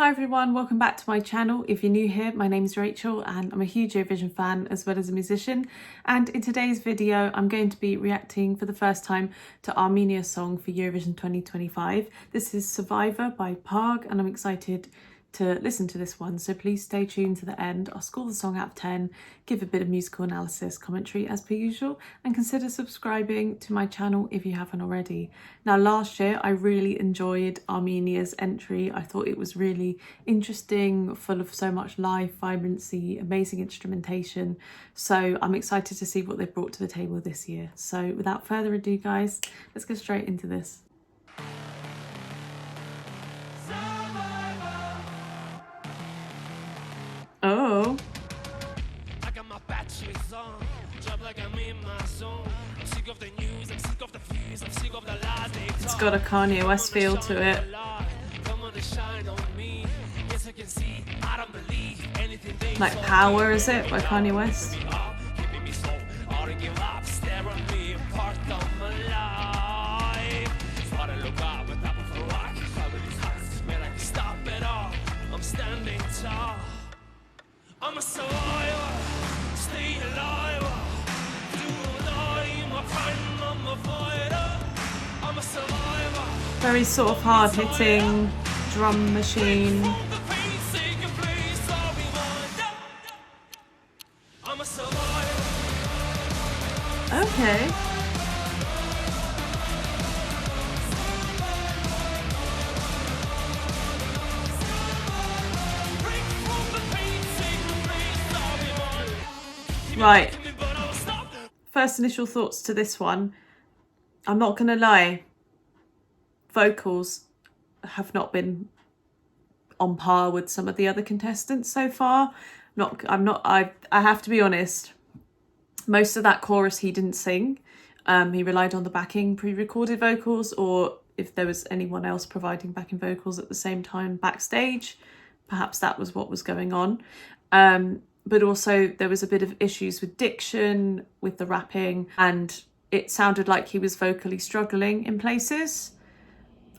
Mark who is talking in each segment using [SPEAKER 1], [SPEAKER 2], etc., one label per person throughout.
[SPEAKER 1] Hi everyone, welcome back to my channel. If you're new here, my name is Rachel and I'm a huge Eurovision fan as well as a musician. And in today's video, I'm going to be reacting for the first time to Armenia's song for Eurovision 2025. This is Survivor by Parg and I'm excited to listen to this one, so please stay tuned to the end. I'll score the song out of 10, give a bit of musical analysis, commentary as per usual, and consider subscribing to my channel if you haven't already. Now last year I really enjoyed Armenia's entry. I thought it was really interesting, full of so much life, vibrancy, amazing instrumentation, so I'm excited to see what they've brought to the table this year. So without further ado guys, let's go straight into this. Oh.
[SPEAKER 2] I got my batteries on, job like I'm in my zone. I'm sick of the news, I'm sick of the views, I'm sick of the lies they talk.
[SPEAKER 1] It's got a Kanye West feel to it.
[SPEAKER 2] Come on and shine on me. Yes, I can see, I don't believe anything they
[SPEAKER 1] like Power, is it, by Kanye West?
[SPEAKER 2] Keeping me so, I don't give up, stare on me, part of my life. Try to look up, but I'm for rock. Cover these hearts, man, I can stop it all. I'm standing tall. I'm a survivor, stay alive. Do or die, my friend, I'm a fighter. I'm a survivor.
[SPEAKER 1] Very sort of hard-hitting drum machine.
[SPEAKER 2] I'm a survivor.
[SPEAKER 1] Okay. Right, first initial thoughts to this one. I'm not gonna lie, vocals have not been on par with some of the other contestants so far. I have to be honest, most of that chorus he didn't sing. He relied on the backing pre-recorded vocals, or if there was anyone else providing backing vocals at the same time backstage, perhaps that was what was going on. But also there was a bit of issues with diction, with the rapping, and it sounded like he was vocally struggling in places.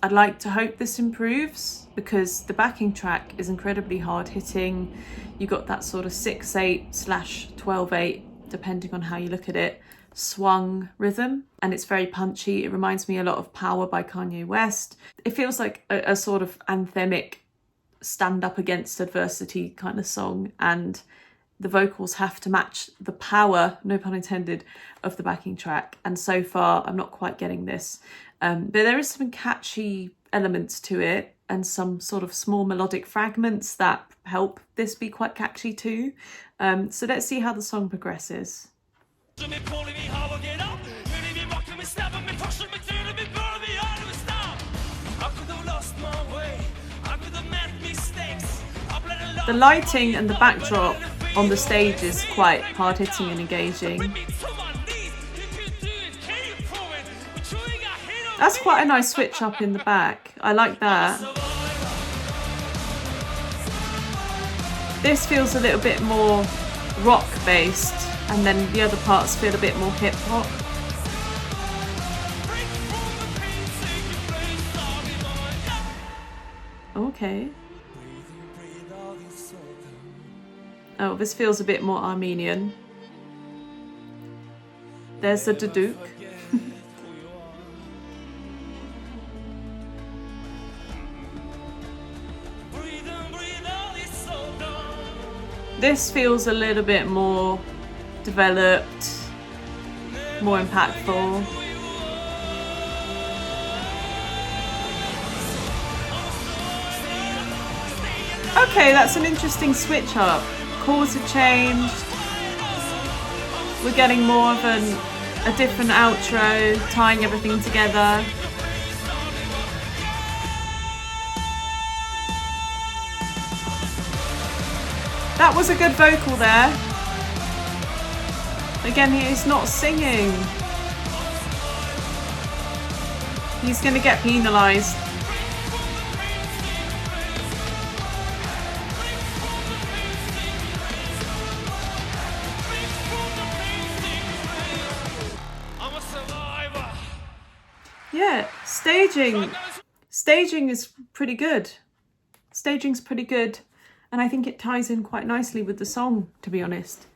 [SPEAKER 1] I'd like to hope this improves because the backing track is incredibly hard hitting. You got that sort of 6/8/12/8, depending on how you look at it, swung rhythm, and it's very punchy. It reminds me a lot of Power by Kanye West. It feels like a sort of anthemic stand up against adversity kind of song, and the vocals have to match the power, no pun intended, of the backing track. And so far, I'm not quite getting this. But there is some catchy elements to it and some sort of small melodic fragments that help this be quite catchy too. So let's see how the song progresses. The lighting and the backdrop on the stage is quite hard-hitting and engaging. That's quite a nice switch up in the back. I like that. This feels a little bit more rock-based, and then the other parts feel a bit more hip-hop. Okay. Oh, this feels a bit more Armenian. There's the duduk. This feels a little bit more developed, more impactful. Okay, that's an interesting switch up. Chords have changed. We're getting more of a different outro, tying everything together. That was a good vocal there. Again, he's not singing. He's going to get penalised. Yeah, staging is pretty good. staging's pretty good, and I think it ties in quite nicely with the song, to be honest.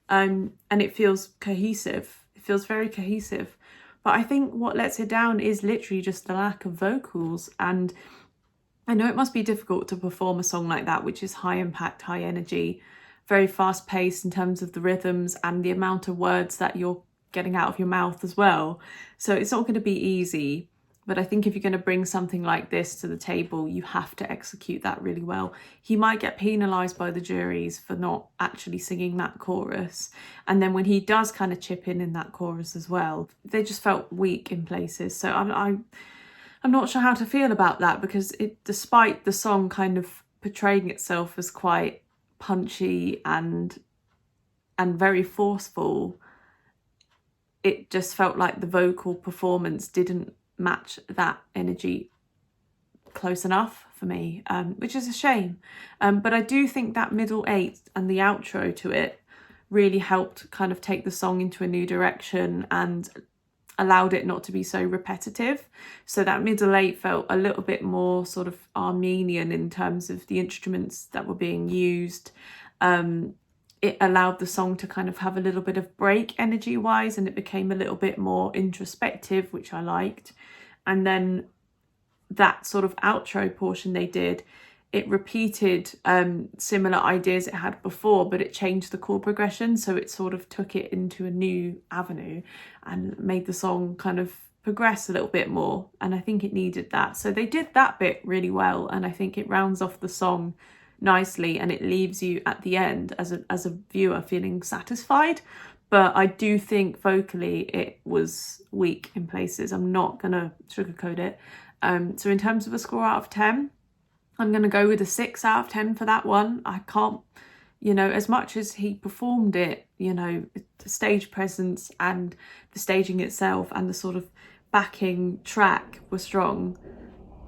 [SPEAKER 1] And it feels cohesive. It feels very cohesive. But I think what lets it down is literally just the lack of vocals. And I know it must be difficult to perform a song like that, which is high impact, high energy, very fast paced in terms of the rhythms and the amount of words that you're getting out of your mouth as well. So it's not going to be easy. But I think if you're going to bring something like this to the table, you have to execute that really well. He might get penalised by the juries for not actually singing that chorus. And then when he does kind of chip in that chorus as well, they just felt weak in places. So I'm not sure how to feel about that, because despite the song kind of portraying itself as quite punchy and very forceful, it just felt like the vocal performance didn't match that energy close enough for me, which is a shame. But I do think that middle 8 and the outro to it really helped kind of take the song into a new direction and allowed it not to be so repetitive. So that middle 8 felt a little bit more sort of Armenian in terms of the instruments that were being used. It allowed the song to kind of have a little bit of break energy wise, and it became a little bit more introspective, which I liked. And then that sort of outro portion they did, it repeated similar ideas it had before, but it changed the chord progression. So it sort of took it into a new avenue and made the song kind of progress a little bit more. And I think it needed that. So they did that bit really well. And I think it rounds off the song nicely, and it leaves you at the end as a viewer feeling satisfied. But I do think vocally it was weak in places. I'm not gonna sugarcoat it. So in terms of a score out of 10, I'm gonna go with a 6 out of 10 for that one. I can't, as much as he performed it, the stage presence and the staging itself and the sort of backing track were strong,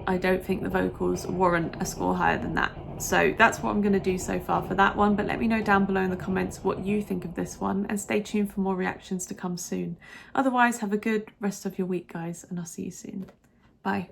[SPEAKER 1] I don't think the vocals warrant a score higher than that. So that's what I'm going to do so far for that one. But let me know down below in the comments what you think of this one, and stay tuned for more reactions to come soon. Otherwise, have a good rest of your week, guys, and I'll see you soon. Bye.